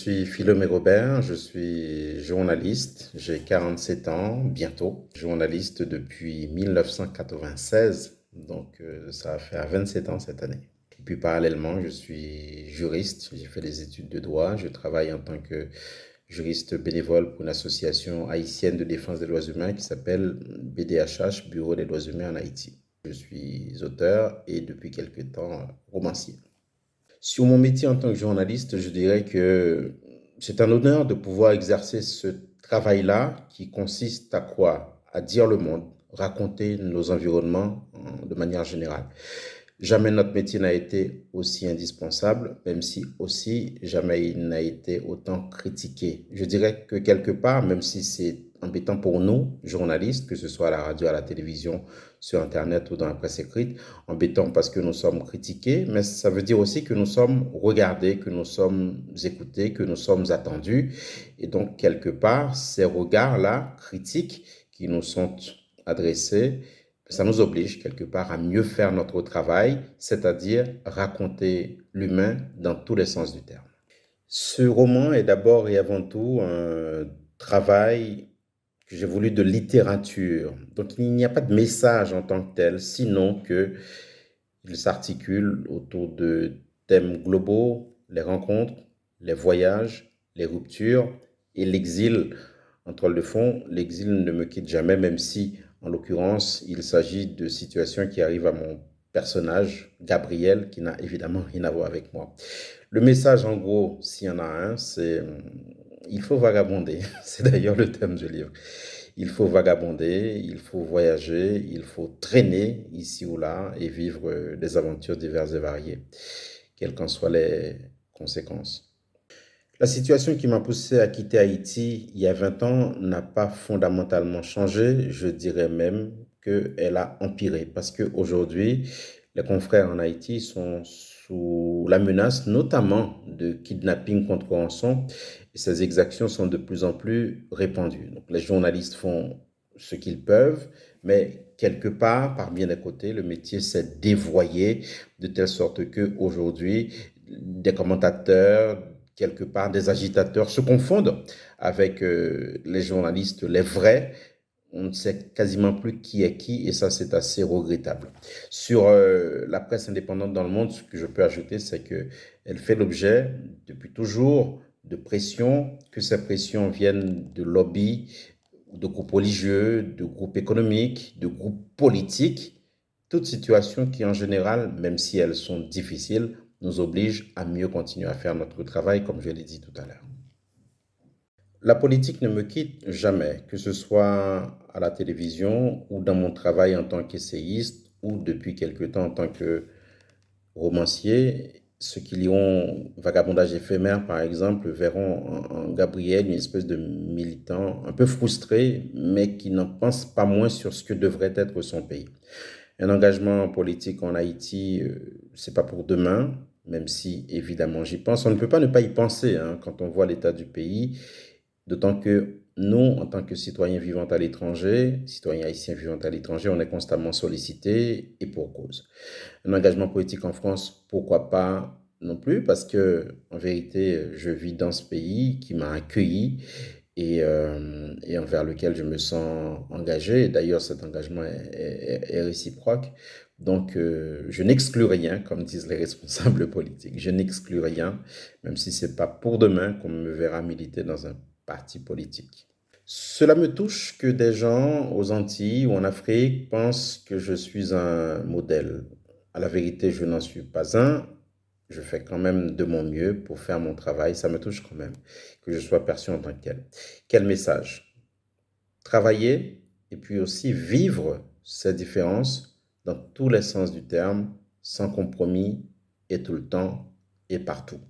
suis Philomé Robert, je suis journaliste, j'ai 47 ans bientôt, journaliste depuis 1996, donc ça va faire 27 ans cette année. Et puis parallèlement, je suis juriste, j'ai fait des études de droit, je travaille en tant que juriste bénévole pour une association haïtienne de défense des droits humains qui s'appelle BDHH, Bureau des droits humains en Haïti. Je suis auteur et depuis quelque temps romancier. Sur mon métier en tant que journaliste, je dirais que c'est un honneur de pouvoir exercer ce travail-là qui consiste à quoi? À dire le monde, raconter nos environnements de manière générale. Jamais notre métier n'a été aussi indispensable, même si aussi jamais il n'a été autant critiqué. Je dirais que quelque part, même si c'est embêtant pour nous, journalistes, que ce soit à la radio, à la télévision, sur Internet ou dans la presse écrite, embêtant parce que nous sommes critiqués, mais ça veut dire aussi que nous sommes regardés, que nous sommes écoutés, que nous sommes attendus. Et donc, quelque part, ces regards-là, critiques, qui nous sont adressés, ça nous oblige quelque part à mieux faire notre travail, c'est-à-dire raconter l'humain dans tous les sens du terme. Ce roman est d'abord et avant tout un travail que j'ai voulu de littérature. Donc il n'y a pas de message en tant que tel, sinon que il s'articule autour de thèmes globaux, les rencontres, les voyages, les ruptures et l'exil. En toile de fond, l'exil ne me quitte jamais, même si, en l'occurrence, il s'agit de situations qui arrivent à mon personnage, Gabriel, qui n'a évidemment rien à voir avec moi. Le message, en gros, s'il y en a un, c'est il faut vagabonder. C'est d'ailleurs le thème du livre. Il faut vagabonder, il faut voyager, il faut traîner ici ou là et vivre des aventures diverses et variées, quelles qu'en soient les conséquences. La situation qui m'a poussé à quitter Haïti il y a 20 ans n'a pas fondamentalement changé, je dirais même qu'elle a empiré parce qu'aujourd'hui, les confrères en Haïti sont sous la menace notamment de kidnapping contre rançon et ces exactions sont de plus en plus répandues. Donc les journalistes font ce qu'ils peuvent, mais quelque part, par bien des côtés, le métier s'est dévoyé de telle sorte que aujourd'hui, des commentateurs, quelque part, des agitateurs se confondent avec les journalistes, les vrais. On ne sait quasiment plus qui est qui et ça, c'est assez regrettable. Sur la presse indépendante dans le monde, ce que je peux ajouter, c'est qu'elle fait l'objet depuis toujours de pressions, que ces pressions viennent de lobbies, de groupes religieux, de groupes économiques, de groupes politiques, toutes situations qui en général, même si elles sont difficiles, nous obligent à mieux continuer à faire notre travail, comme je l'ai dit tout à l'heure. La politique ne me quitte jamais, que ce soit à la télévision ou dans mon travail en tant qu'essayiste ou depuis quelque temps en tant que romancier. Ceux qui liront Vagabondage éphémère, par exemple, verront en Gabriel une espèce de militant un peu frustré, mais qui n'en pense pas moins sur ce que devrait être son pays. Un engagement politique en Haïti, c'est pas pour demain, même si évidemment j'y pense. On ne peut pas ne pas y penser hein, quand on voit l'état du pays. D'autant que nous, en tant que citoyens vivant à l'étranger, citoyens haïtiens vivant à l'étranger, on est constamment sollicités et pour cause. Un engagement politique en France, pourquoi pas non plus, parce que en vérité, je vis dans ce pays qui m'a accueilli et envers lequel je me sens engagé. D'ailleurs, cet engagement est réciproque. Donc, je n'exclus rien, comme disent les responsables politiques. Je n'exclus rien, même si ce n'est pas pour demain qu'on me verra militer dans un parti politique. Cela me touche que des gens aux Antilles ou en Afrique pensent que je suis un modèle. À la vérité, je n'en suis pas un. Je fais quand même de mon mieux pour faire mon travail. Ça me touche quand même que je sois perçu en tant que tel. Quel message? Travailler et puis aussi vivre ces différences dans tous les sens du terme, sans compromis et tout le temps et partout.